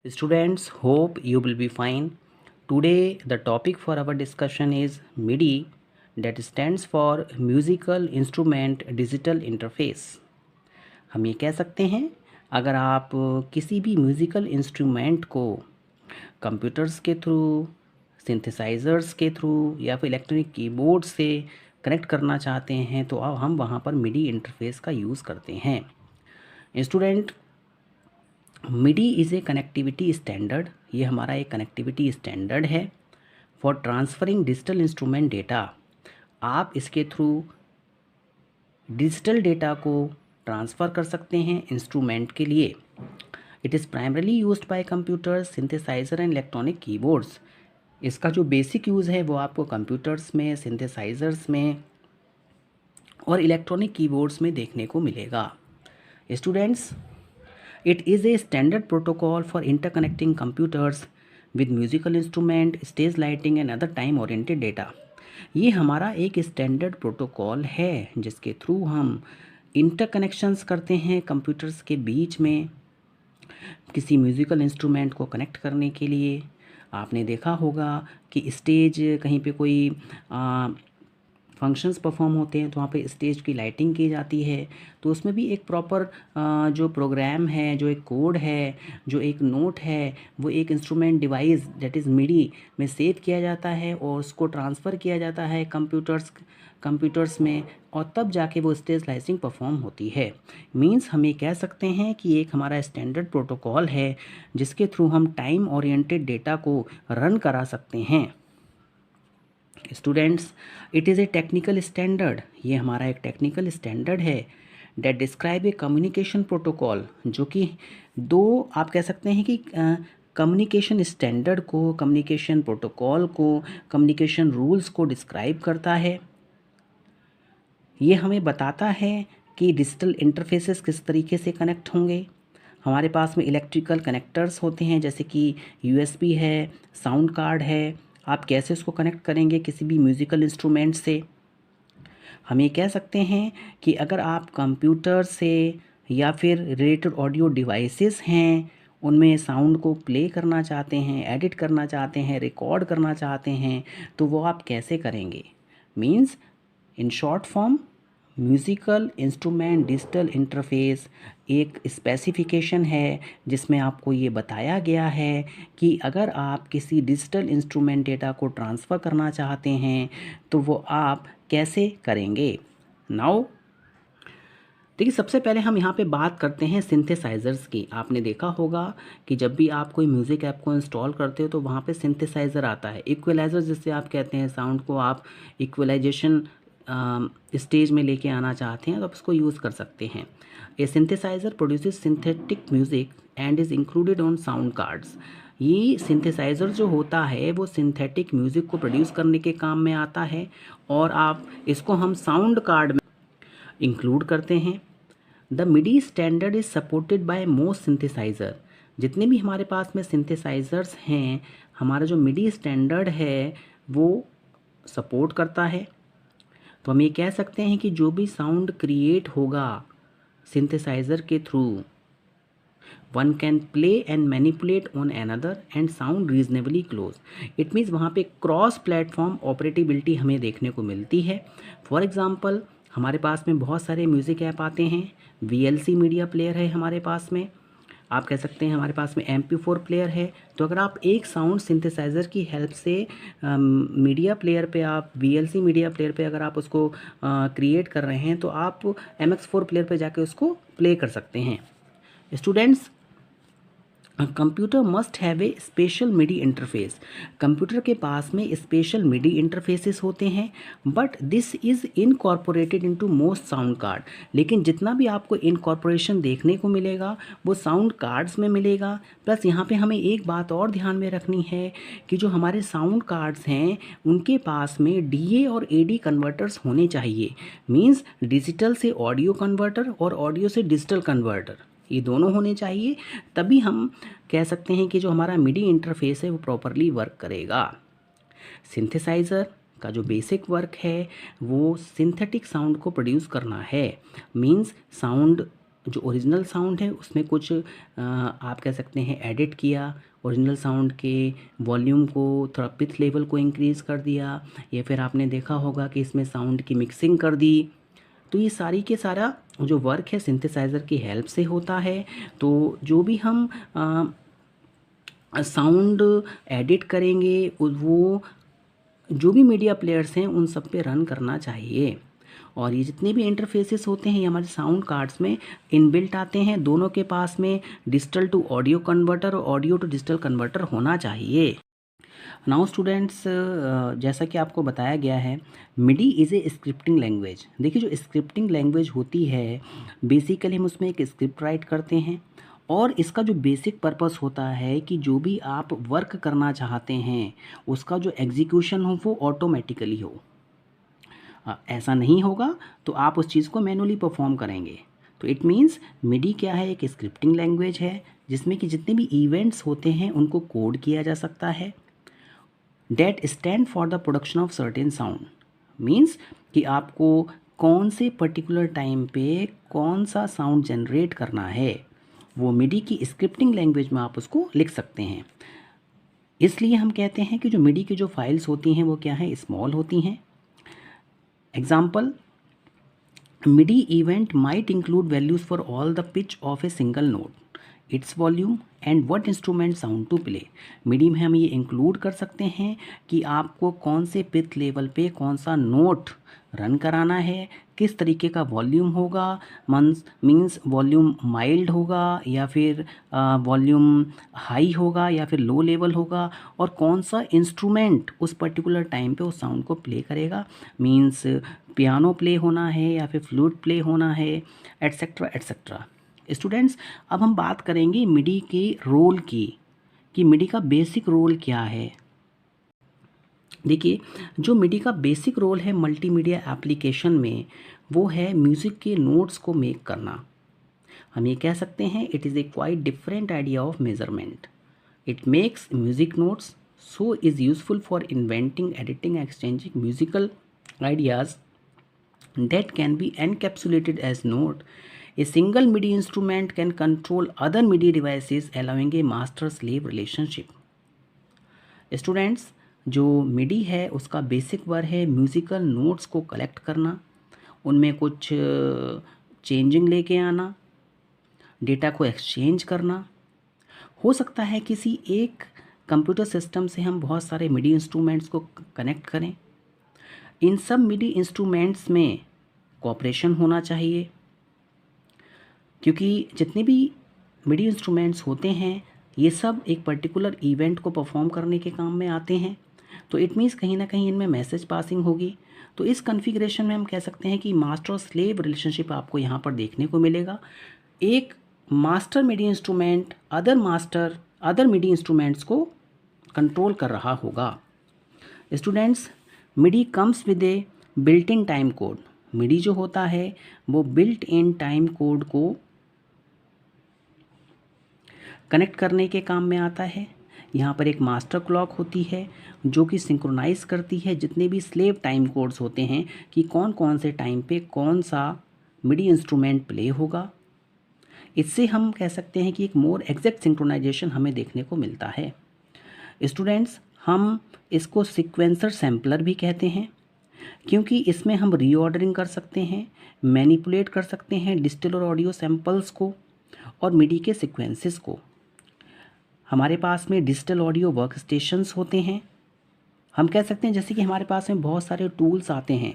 Students, hope you will be fine. Today, the topic for our discussion is MIDI, that stands for Musical Instrument Digital Interface. हम ये कह सकते हैं, अगर आप किसी भी म्यूज़िकल इंस्ट्रूमेंट को कंप्यूटर्स के थ्रू, सिंथेसाइज़र्स के थ्रू या फिर इलेक्ट्रॉनिक कीबोर्ड से कनेक्ट करना चाहते हैं तो अब हम वहाँ पर मिडी इंटरफेस का यूज़ करते हैं। Student, MIDI is a connectivity standard, ये हमारा एक कनेक्टिविटी स्टैंडर्ड है for transferring digital instrument data. आप इसके थ्रू डिजिटल डेटा को ट्रांसफ़र कर सकते हैं इंस्ट्रूमेंट के लिए। It is primarily used by computers, synthesizer and electronic keyboards. इसका जो बेसिक यूज़ है वो आपको कंप्यूटर्स में, सिंथेसाइज़र्स में और इलेक्ट्रॉनिक कीबोर्ड्स में देखने को मिलेगा। Students, it is a standard protocol for interconnecting computers with musical instrument, stage lighting and other time oriented data। ये हमारा एक स्टैंडर्ड प्रोटोकॉल है जिसके थ्रू हम इंटरकनेक्शंस करते हैं कंप्यूटर्स के बीच में किसी म्यूज़िकल इंस्ट्रूमेंट को कनेक्ट करने के लिए। आपने देखा होगा कि स्टेज कहीं पे कोई फंक्शंस परफॉर्म होते हैं तो वहाँ पे स्टेज की लाइटिंग की जाती है, तो उसमें भी एक प्रॉपर जो प्रोग्राम है, जो एक कोड है, जो एक नोट है, वो एक इंस्ट्रूमेंट डिवाइस दैट इज़ मिडी में सेव किया जाता है और उसको ट्रांसफ़र किया जाता है कंप्यूटर्स में, और तब जाके वो स्टेज लाइटिंग परफॉर्म होती है। मींस हम ये कह सकते हैं कि एक हमारा स्टैंडर्ड प्रोटोकॉल है जिसके थ्रू हम टाइम ओरिएंटेड डेटा को रन करा सकते हैं। Students, it is a technical standard, ये हमारा एक टेक्निकल स्टैंडर्ड है that describe a communication protocol, जो कि दो आप कह सकते हैं कि कम्युनिकेशन स्टैंडर्ड को, कम्युनिकेशन प्रोटोकॉल को, कम्युनिकेशन रूल्स को डिस्क्राइब करता है। ये हमें बताता है कि डिजिटल इंटरफेसेस किस तरीके से कनेक्ट होंगे। हमारे पास में इलेक्ट्रिकल कनेक्टर्स होते हैं जैसे कि यूएसबी है, साउंड कार्ड है, आप कैसे उसको कनेक्ट करेंगे किसी भी म्यूज़िकल इंस्ट्रूमेंट से। हम ये कह सकते हैं कि अगर आप कंप्यूटर से या फिर रिलेटेड ऑडियो डिवाइसेस हैं उनमें साउंड को प्ले करना चाहते हैं, एडिट करना चाहते हैं, रिकॉर्ड करना चाहते हैं, तो वो आप कैसे करेंगे। Means in short form, musical instrument digital interface एक स्पेसिफिकेशन है जिसमें आपको ये बताया गया है कि अगर आप किसी डिजिटल इंस्ट्रूमेंट डेटा को ट्रांसफ़र करना चाहते हैं तो वो आप कैसे करेंगे। नाउ देखिए, सबसे पहले हम यहाँ पे बात करते हैं सिंथेसाइज़र्स की। आपने देखा होगा कि जब भी आप कोई म्यूज़िक ऐप को इंस्टॉल करते हो तो वहाँ पे सिंथेसाइज़र आता है, इक्वलाइज़र जिससे आप कहते हैं। साउंड को आप इक्वलाइजेशन स्टेज में लेके आना चाहते हैं तो आप इसको यूज़ कर सकते हैं। A synthesiser produces synthetic music and is included on sound cards. ये सिंथेसाइज़र जो होता है वो सिंथेटिक म्यूज़िक को प्रोड्यूस करने के काम में आता है और आप इसको हम साउंड कार्ड में इंक्लूड करते हैं। The MIDI standard is supported by most synthesizer. जितने भी हमारे पास में सिंथेसाइज़र्स हैं, हमारा जो मिडी स्टैंडर्ड है वो सपोर्ट करता है। तो हम ये कह सकते हैं कि जो भी साउंड क्रिएट होगा सिंथेसाइज़र के through, one can play and manipulate on another and sound reasonably close. It means वहाँ पे क्रॉस प्लेटफॉर्म ऑपरेटिबिलिटी हमें देखने को मिलती है। फॉर एग्ज़ाम्पल, हमारे पास में बहुत सारे म्यूज़िक ऐप आते हैं, VLC मीडिया प्लेयर है हमारे पास में, आप कह सकते हैं हमारे पास में MP4 प्लेयर है। तो अगर आप एक साउंड सिंथेसाइज़र की हेल्प से मीडिया प्लेयर पे, आप VLC मीडिया प्लेयर पे अगर आप उसको क्रिएट कर रहे हैं तो आप MX4 प्लेयर पे जाके उसको प्ले कर सकते हैं। Students, computer must have a special MIDI interface. Computer के पास में स्पेशल मिडी इंटरफेसेस होते हैं, but this is incorporated into most sound card. लेकिन जितना भी आपको इनकॉर्पोरेशन देखने को मिलेगा वो साउंड कार्ड्स में मिलेगा। प्लस यहाँ पे हमें एक बात और ध्यान में रखनी है कि जो हमारे साउंड कार्ड्स हैं उनके पास में DA और AD कन्वर्टर्स होने चाहिए। मीन्स डिजिटल से ऑडियो कन्वर्टर और ऑडियो से डिजिटल कन्वर्टर, ये दोनों होने चाहिए, तभी हम कह सकते हैं कि जो हमारा मिडी इंटरफेस है वो प्रॉपरली वर्क करेगा। सिंथेसाइज़र का जो बेसिक वर्क है वो सिंथेटिक साउंड को प्रोड्यूस करना है। मींस साउंड जो ओरिजिनल साउंड है उसमें कुछ आप कह सकते हैं एडिट किया, ओरिजिनल साउंड के वॉल्यूम को थोड़ा पिच लेवल को इंक्रीज़ कर दिया, या फिर आपने देखा होगा कि इसमें साउंड की मिक्सिंग कर दी। तो ये सारी के सारा जो वर्क है सिंथेसाइज़र की हेल्प से होता है। तो जो भी हम साउंड एडिट करेंगे वो जो भी मीडिया प्लेयर्स हैं उन सब पे रन करना चाहिए। और ये जितने भी इंटरफेसेस होते हैं ये हमारे साउंड कार्ड्स में इनबिल्ट आते हैं। दोनों के पास में डिजिटल टू ऑडियो कन्वर्टर और ऑडियो टू डिजिटल कन्वर्टर होना चाहिए। नाउ स्टूडेंट्स, जैसा कि आपको बताया गया है, मिडी इज़ ए स्क्रिप्टिंग लैंग्वेज। देखिए जो स्क्रिप्टिंग लैंग्वेज होती है बेसिकली हम उसमें एक स्क्रिप्ट राइट करते हैं, और इसका जो बेसिक पर्पस होता है कि जो भी आप वर्क करना चाहते हैं उसका जो एग्जीक्यूशन हो वो ऑटोमेटिकली हो। ऐसा नहीं होगा तो आप उस चीज़ को मैनुअली परफॉर्म करेंगे। तो इट मीन्स मिडी क्या है, एक स्क्रिप्टिंग लैंग्वेज है जिसमें कि जितने भी इवेंट्स होते हैं उनको कोड किया जा सकता है। That stand for the production of certain sound, means कि आपको कौन से पर्टिकुलर टाइम पे कौन सा साउंड जनरेट करना है वो मिडी की स्क्रिप्टिंग लैंग्वेज में आप उसको लिख सकते हैं। इसलिए हम कहते हैं कि जो मिडी की जो फाइल्स होती हैं वो क्या है, स्मॉल होती हैं। Example, MIDI event might include values for all the pitch of a single note, its volume and what instrument sound to play। MIDI में हम ये इंक्लूड कर सकते हैं कि आपको कौन से पिच लेवल पे कौन सा नोट रन कराना है, किस तरीके का वॉल्यूम होगा, मीन्स वॉल्यूम माइल्ड होगा या फिर वॉल्यूम हाई होगा या फिर लो लेवल होगा, और कौन सा इंस्ट्रूमेंट उस पर्टिकुलर टाइम पे उस साउंड को प्ले करेगा, मीन्स पियानो प्ले होना है या फिर फ्लूट प्ले होना है, एट्सेट्रा एट्सेट्रा। स्टूडेंट्स, अब हम बात करेंगे मिडी के रोल की कि मिडी का बेसिक रोल क्या है। देखिए जो मिडी का बेसिक रोल है मल्टीमीडिया एप्लीकेशन में वो है म्यूज़िक के नोट्स को मेक करना। हम ये कह सकते हैं it is A quite different idea of measurement. It makes music notes so is useful for inventing, editing, exchanging musical ideas that can be encapsulated as note. A single MIDI instrument can control other MIDI devices, allowing a master-slave relationship. Students, जो मिडी है उसका basic work है musical notes को collect करना, उनमें कुछ changing लेके आना, डेटा को एक्सचेंज करना। हो सकता है किसी एक कंप्यूटर सिस्टम से हम बहुत सारे मिडी इंस्ट्रूमेंट्स को कनेक्ट करें। इन सब मिडी इंस्ट्रूमेंट्स में कोऑपरेशन होना चाहिए, क्योंकि जितने भी मिडी इंस्ट्रूमेंट्स होते हैं ये सब एक पर्टिकुलर इवेंट को परफॉर्म करने के काम में आते हैं। तो इट मीन्स कहीं ना कहीं इनमें मैसेज पासिंग होगी। तो इस कॉन्फ़िगरेशन में हम कह सकते हैं कि मास्टर और स्लेव रिलेशनशिप आपको यहाँ पर देखने को मिलेगा। एक master MIDI instrument other MIDI instruments को कंट्रोल कर रहा होगा। Students, MIDI comes with a built in time code. MIDI जो होता है वो बिल्ट इन टाइम कोड को कनेक्ट करने के काम में आता है। यहाँ पर एक मास्टर क्लॉक होती है जो कि सिंक्रोनाइज करती है जितने भी स्लेव टाइम कोड्स होते हैं कि कौन कौन से टाइम पे कौन सा मिडी इंस्ट्रूमेंट प्ले होगा। इससे हम कह सकते हैं कि एक मोर एग्जैक्ट सिंक्रोनाइजेशन हमें देखने को मिलता है। स्टूडेंट्स, हम इसको सीक्वेंसर सैम्पलर भी कहते हैं क्योंकि इसमें हम रीऑर्डरिंग कर सकते हैं, मैनिपुलेट कर सकते हैं डिजिटल और ऑडियो सैंपल्स को और मिडी के सीक्वेंसेस को। हमारे पास में डिजिटल ऑडियो वर्क स्टेशंस होते हैं। हम कह सकते हैं जैसे कि हमारे पास में बहुत सारे टूल्स आते हैं,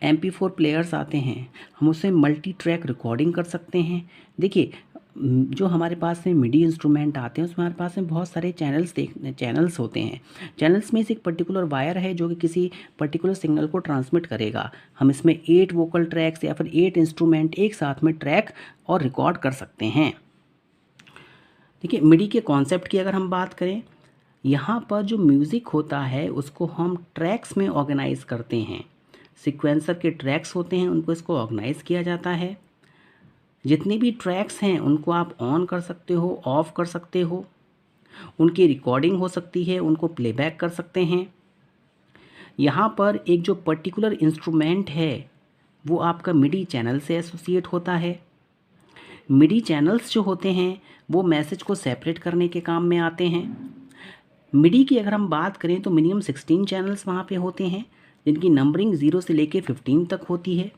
MP4 प्लेयर्स आते हैं, हम उससे मल्टी ट्रैक रिकॉर्डिंग कर सकते हैं। देखिए जो हमारे पास में मिडी इंस्ट्रूमेंट आते हैं उसमें हमारे पास में बहुत सारे चैनल्स होते हैं। चैनल्स में से एक पर्टिकुलर वायर है जो कि किसी पर्टिकुलर सिग्नल को ट्रांसमिट करेगा। हम इसमें 8 वोकल ट्रैक्स या फिर 8 इंस्ट्रूमेंट एक साथ में ट्रैक और रिकॉर्ड कर सकते हैं। देखिए मिडी के कॉन्सेप्ट की अगर हम बात करें, यहाँ पर जो म्यूज़िक होता है उसको हम ट्रैक्स में ऑर्गेनाइज करते हैं। सीक्वेंसर के ट्रैक्स होते हैं उनको इसको ऑर्गेनाइज किया जाता है। जितने भी ट्रैक्स हैं उनको आप ऑन कर सकते हो, ऑफ कर सकते हो, उनकी रिकॉर्डिंग हो सकती है, उनको प्लेबैक कर सकते हैं। यहाँ पर एक जो पर्टिकुलर इंस्ट्रूमेंट है वो आपका मिडी चैनल से एसोसिएट होता है। मिडी चैनल्स जो होते हैं वो मैसेज को सेपरेट करने के काम में आते हैं। मिडी की अगर हम बात करें तो मिनिमम 16 चैनल्स वहाँ पे होते हैं, जिनकी नंबरिंग 0 से लेके 15 तक होती है।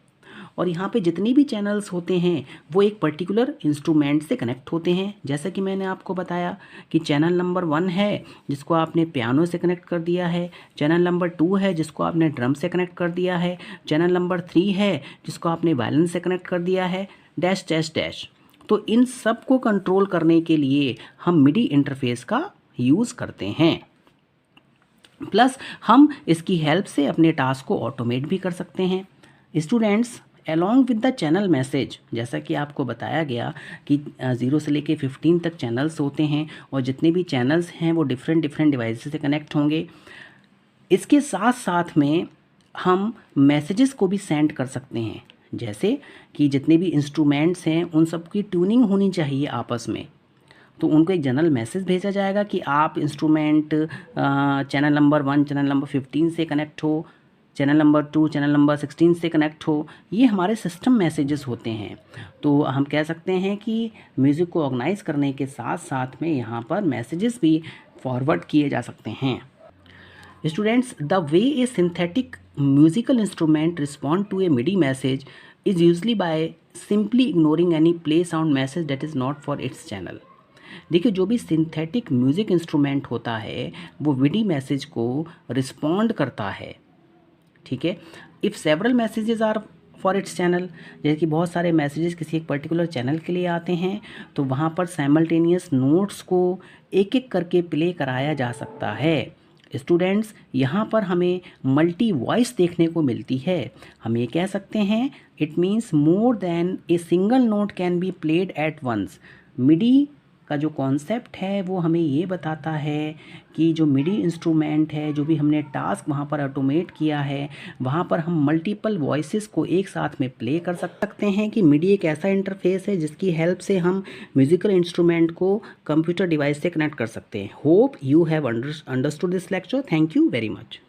और यहाँ पे जितने भी चैनल्स होते हैं वो एक पर्टिकुलर इंस्ट्रूमेंट से कनेक्ट होते हैं। जैसा कि मैंने आपको बताया कि चैनल नंबर 1 है जिसको आपने पियानो से कनेक्ट कर दिया है, चैनल नंबर 2 है जिसको आपने ड्रम से कनेक्ट कर दिया है, चैनल नंबर 3 है जिसको आपने वायलिन से कनेक्ट कर दिया है, डैश डैश डैश। तो इन सब को कंट्रोल करने के लिए हम मिडी इंटरफेस का यूज़ करते हैं। प्लस हम इसकी हेल्प से अपने टास्क को ऑटोमेट भी कर सकते हैं। Students, along with the channel message, जैसा कि आपको बताया गया कि 0 से लेके 15 तक चैनल्स होते हैं और जितने भी चैनल्स हैं वो डिफरेंट डिवाइसेस से कनेक्ट होंगे। इसके साथ साथ में हम मैसेजेस को भी सेंड कर सकते हैं, जैसे कि जितने भी इंस्ट्रूमेंट्स हैं उन सब की ट्यूनिंग होनी चाहिए आपस में। तो उनको एक जनरल मैसेज भेजा जाएगा कि आप instrument channel number 1 channel number 15 से कनेक्ट हो, चैनल नंबर 2 चैनल नंबर 16 से कनेक्ट हो। ये हमारे सिस्टम मैसेजेस होते हैं। तो हम कह सकते हैं कि म्यूज़िक को ऑर्गेनाइज करने के साथ साथ में यहाँ पर मैसेजेस भी फॉरवर्ड किए जा सकते हैं। Students, the way a synthetic musical instrument respond to a MIDI message is usually by simply ignoring any play sound message that is not for its channel. देखिए, जो भी सिंथेटिक म्यूज़िक इंस्ट्रूमेंट होता है वो मिडी मैसेज को respond करता है, ठीक है। If several messages are for its channel, जैसे कि बहुत सारे मैसेजेस किसी एक पर्टिकुलर चैनल के लिए आते हैं, तो वहाँ पर साइमल्टेनियस नोट्स को एक एक करके प्ले कराया जा सकता है। स्टूडेंट्स, यहाँ पर हमें मल्टी वॉइस देखने को मिलती है। हम ये कह सकते हैं it means more than a single note can be played at once. MIDI का जो कॉन्सेप्ट है वो हमें ये बताता है कि जो मिडी इंस्ट्रूमेंट है, जो भी हमने टास्क वहाँ पर ऑटोमेट किया है, वहाँ पर हम मल्टीपल वॉइसेस को एक साथ में प्ले कर सकते हैं। कि मिडी एक ऐसा इंटरफेस है जिसकी हेल्प से हम म्यूज़िकल इंस्ट्रूमेंट को कंप्यूटर डिवाइस से कनेक्ट कर सकते हैं। Hope you have understood this lecture. Thank you very much.